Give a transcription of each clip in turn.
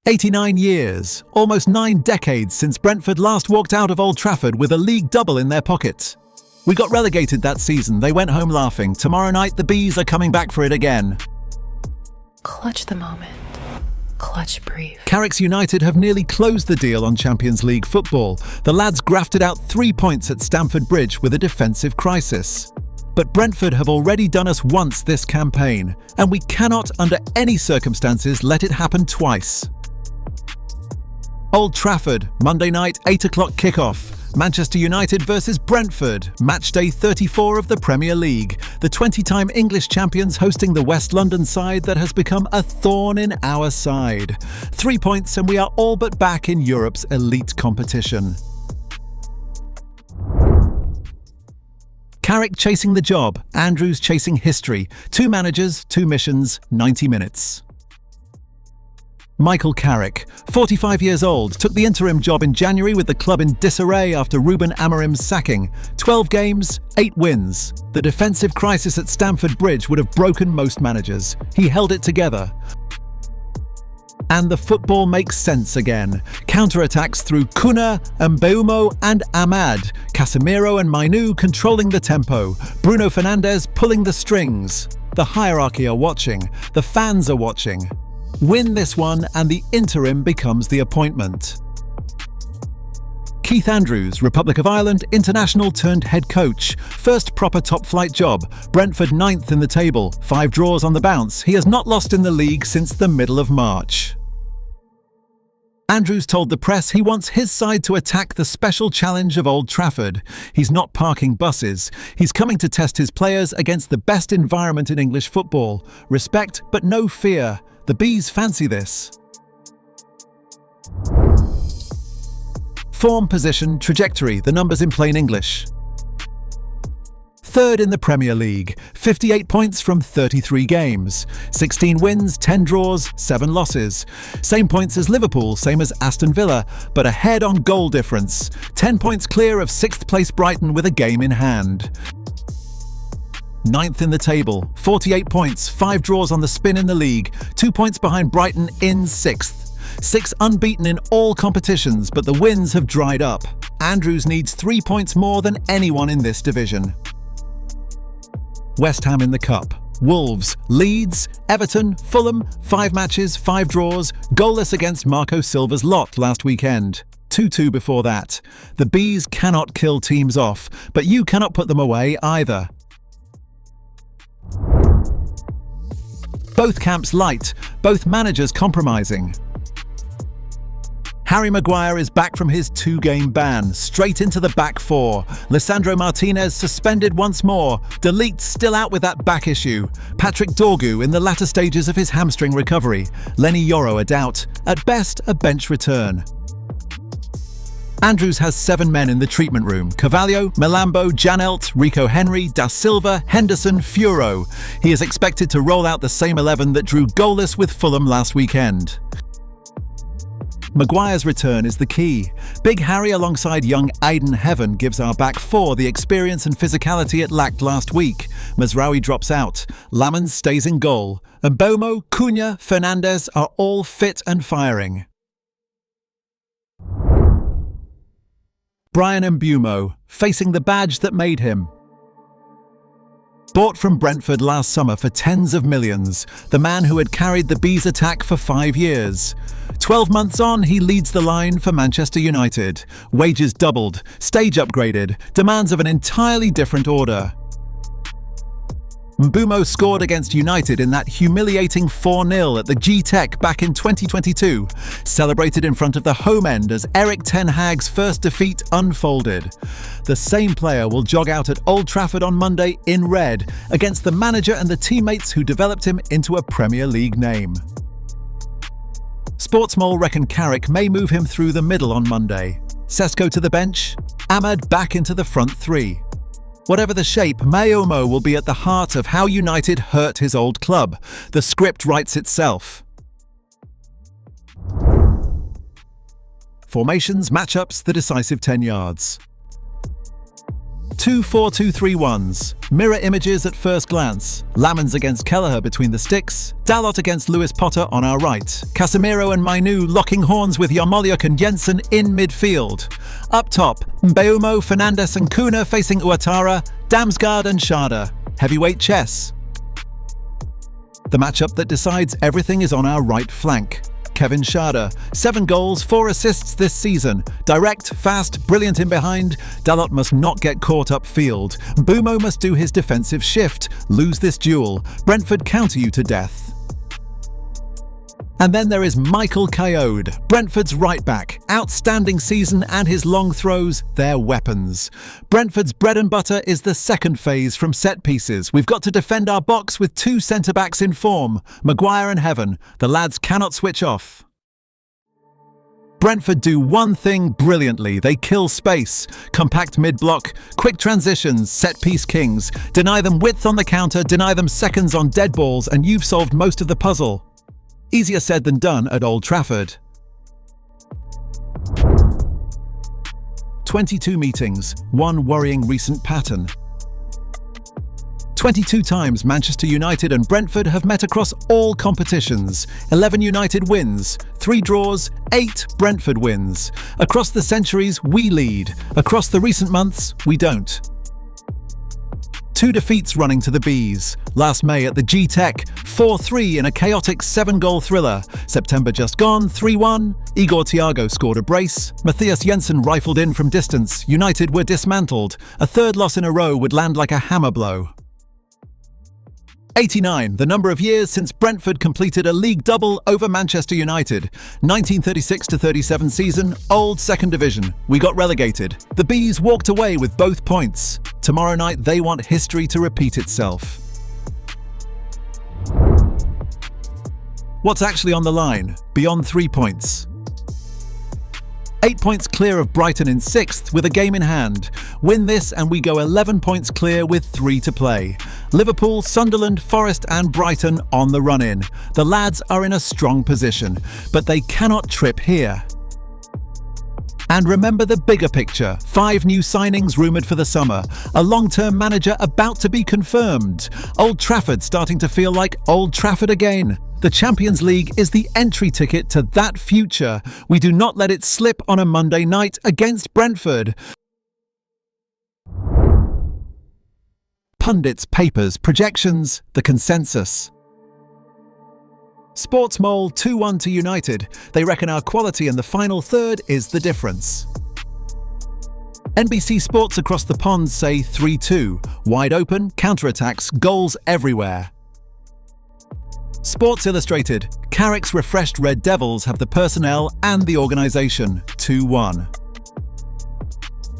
89 years, almost 9 decades since Brentford last walked out of Old Trafford with a league double in their pocket. We got relegated that season, they went home laughing. Tomorrow night the Bees are coming back for it again. Clutch the moment. Clutch brief. Carrick United have nearly closed the deal on Champions League football. The lads grafted out 3 points at Stamford Bridge with a defensive crisis. But Brentford have already done us once this campaign, and we cannot, under any circumstances, let it happen twice. Old Trafford, Monday night, 8 o'clock kickoff. Manchester United versus Brentford, Matchday 34 of the Premier League. The 20-time English champions hosting the West London side that has become a thorn in our side. 3 points and we are all but back in Europe's elite competition. Carrick chasing the job, Andrews chasing history. 2 managers, 2 missions, 90 minutes. Michael Carrick, 45 years old, took the interim job in January with the club in disarray after Ruben Amorim's sacking. 12 games, 8 wins. The defensive crisis at Stamford Bridge would have broken most managers. He held it together. And the football makes sense again. Counter-attacks through Kuna, Mbeumo and Ahmad. Casemiro and Mainu controlling the tempo. Bruno Fernandes pulling the strings. The hierarchy are watching. The fans are watching. Win this one and the interim becomes the appointment. Keith Andrews, Republic of Ireland international turned head coach. First proper top-flight job. Brentford 9th in the table. 5 draws on the bounce. He has not lost in the league since the middle of March. Andrews told the press he wants his side to attack the special challenge of Old Trafford. He's not parking buses. He's coming to test his players against the best environment in English football. Respect, but no fear. The Bees fancy this. Form, position, trajectory, the numbers in plain English. 3rd in the Premier League, 58 points from 33 games. 16 wins, 10 draws, 7 losses. Same points as Liverpool, same as Aston Villa, but ahead on goal difference. 10 points clear of 6th place Brighton with a game in hand. 9th in the table, 48 points, 5 draws on the spin in the league, 2 points behind Brighton in 6th. 6 unbeaten in all competitions, but the wins have dried up. Andrews needs 3 points more than anyone in this division. West Ham in the Cup. Wolves, Leeds, Everton, Fulham, 5 matches, 5 draws, goalless against Marco Silva's lot last weekend. 2-2 before that. The Bees cannot kill teams off, but you cannot put them away either. Both camps light, both managers compromising. Harry Maguire is back from his 2-game ban, straight into the back 4. Lisandro Martinez suspended once more. Delete still out with that back issue. Patrick Dorgu in the latter stages of his hamstring recovery. Lenny Yoro a doubt. At best, a bench return. Andrews has 7 men in the treatment room. Carvalho, Melambo, Janelt, Rico Henry, Da Silva, Henderson, Furo. He is expected to roll out the same 11 that drew goalless with Fulham last weekend. Maguire's return is the key. Big Harry alongside young Aiden Heaven gives our back 4 the experience and physicality it lacked last week. Mazraoui drops out. Lamans stays in goal. And Mbeumo, Cunha, Fernandes are all fit and firing. Bryan Mbeumo, facing the badge that made him. Bought from Brentford last summer for tens of millions, the man who had carried the Bees attack for 5 years. 12 months on, he leads the line for Manchester United. Wages doubled, stage upgraded, demands of an entirely different order. Mbeumo scored against United in that humiliating 4-0 at the G-Tech back in 2022, celebrated in front of the home end as Erik ten Hag's first defeat unfolded. The same player will jog out at Old Trafford on Monday in red against the manager and the teammates who developed him into a Premier League name. Sportsmole reckon Carrick may move him through the middle on Monday. Sesko to the bench, Ahmad back into the front 3. Whatever the shape, Mbeumo will be at the heart of how United hurt his old club. The script writes itself. Formations, matchups, the decisive 10 yards. Two 4-2-3-1s. Mirror images at first glance. Lamans against Kelleher between the sticks. Dalot against Lewis Potter on our right. Casemiro and Mainu locking horns with Yarmolyuk and Jensen in midfield. Up top, Mbeumo, Fernandes and Kuna facing Ouattara, Damsgaard and Schade. Heavyweight chess. The matchup that decides everything is on our right flank. Kevin Schade, 7 goals, 4 assists this season. Direct, fast, brilliant in behind. Dalot must not get caught upfield. Mbeumo must do his defensive shift. Lose this duel. Brentford counter you to death. And then there is Michael Kayode, Brentford's right-back. Outstanding season and his long throws, their weapons. Brentford's bread and butter is the second phase from set pieces. We've got to defend our box with 2 centre-backs in form. Maguire and Heaven. The lads cannot switch off. Brentford do one thing brilliantly. They kill space. Compact mid-block, quick transitions, set-piece kings. Deny them width on the counter, deny them seconds on dead balls, and you've solved most of the puzzle. Easier said than done at Old Trafford. 22 meetings, one worrying recent pattern. 22 times Manchester United and Brentford have met across all competitions. 11 United wins, 3 draws, 8 Brentford wins. Across the centuries, we lead. Across the recent months, we don't. 2 defeats running to the Bees. Last May at the G-Tech, 4-3 in a chaotic 7-goal thriller. September just gone, 3-1. Igor Thiago scored a brace. Matthias Jensen rifled in from distance. United were dismantled. A 3rd loss in a row would land like a hammer blow. 89, the number of years since Brentford completed a league double over Manchester United. 1936-37 season, old 2nd division. We got relegated. The Bees walked away with both points. Tomorrow night they want history to repeat itself. What's actually on the line? Beyond 3 points. 8 points clear of Brighton in 6th with a game in hand. Win this and we go 11 points clear with 3 to play. Liverpool, Sunderland, Forest and Brighton on the run-in. The lads are in a strong position, but they cannot trip here. And remember the bigger picture. 5 new signings rumoured for the summer. A long-term manager about to be confirmed. Old Trafford starting to feel like Old Trafford again. The Champions League is the entry ticket to that future. We do not let it slip on a Monday night against Brentford. Pundits, papers, projections, the consensus. Sportsmole 2-1 to United. They reckon our quality in the final third is the difference. NBC Sports across the pond say 3-2. Wide open, counter-attacks, goals everywhere. Sports Illustrated. Carrick's refreshed Red Devils have the personnel and the organisation. 2-1.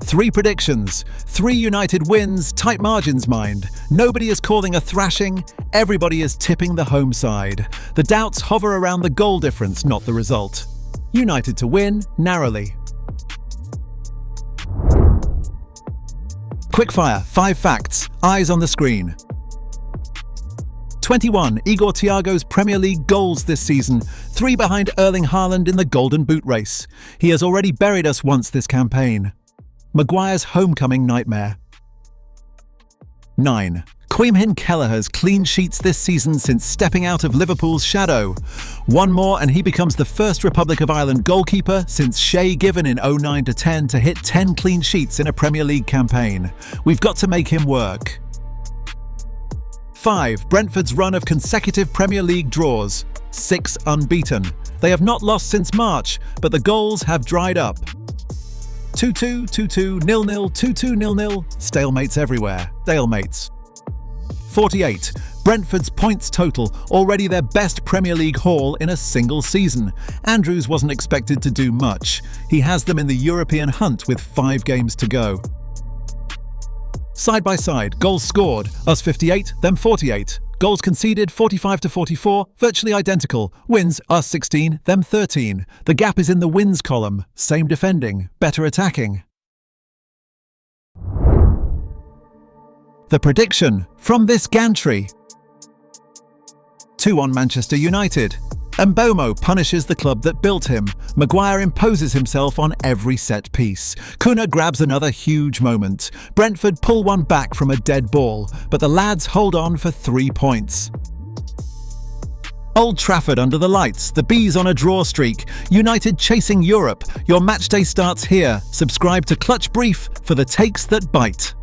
3 predictions. 3 United wins, tight margins mind. Nobody is calling a thrashing, everybody is tipping the home side. The doubts hover around the goal difference, not the result. United to win, narrowly. Quickfire, 5 facts, eyes on the screen. 21, Igor Thiago's Premier League goals this season, 3 behind Erling Haaland in the Golden Boot race. He has already buried us once this campaign. Maguire's homecoming nightmare. 9. Quimhin Kelleher's clean sheets this season since stepping out of Liverpool's shadow. 1 more and he becomes the first Republic of Ireland goalkeeper since Shay Given in 09-10 to hit 10 clean sheets in a Premier League campaign. We've got to make him work. 5. Brentford's run of consecutive Premier League draws. 6 unbeaten. They have not lost since March, but the goals have dried up. 2-2, 2-2, 0-0, 2-2, 0-0. Stalemates everywhere. Stalemates. 48. Brentford's points total, already their best Premier League haul in a single season. Andrews wasn't expected to do much. He has them in the European hunt with 5 games to go. Side by side, goals scored, us 58, them 48. Goals conceded, 45-44, virtually identical. Wins, us 16, them 13. The gap is in the wins column. Same defending, better attacking. The prediction from this gantry. 2-1 Manchester United. Mbomo punishes the club that built him. Maguire imposes himself on every set piece. Kuna grabs another huge moment. Brentford pull one back from a dead ball, but the lads hold on for 3 points. Old Trafford under the lights, the Bees on a draw streak, United chasing Europe. Your matchday starts here. Subscribe to Clutch Brief for the takes that bite.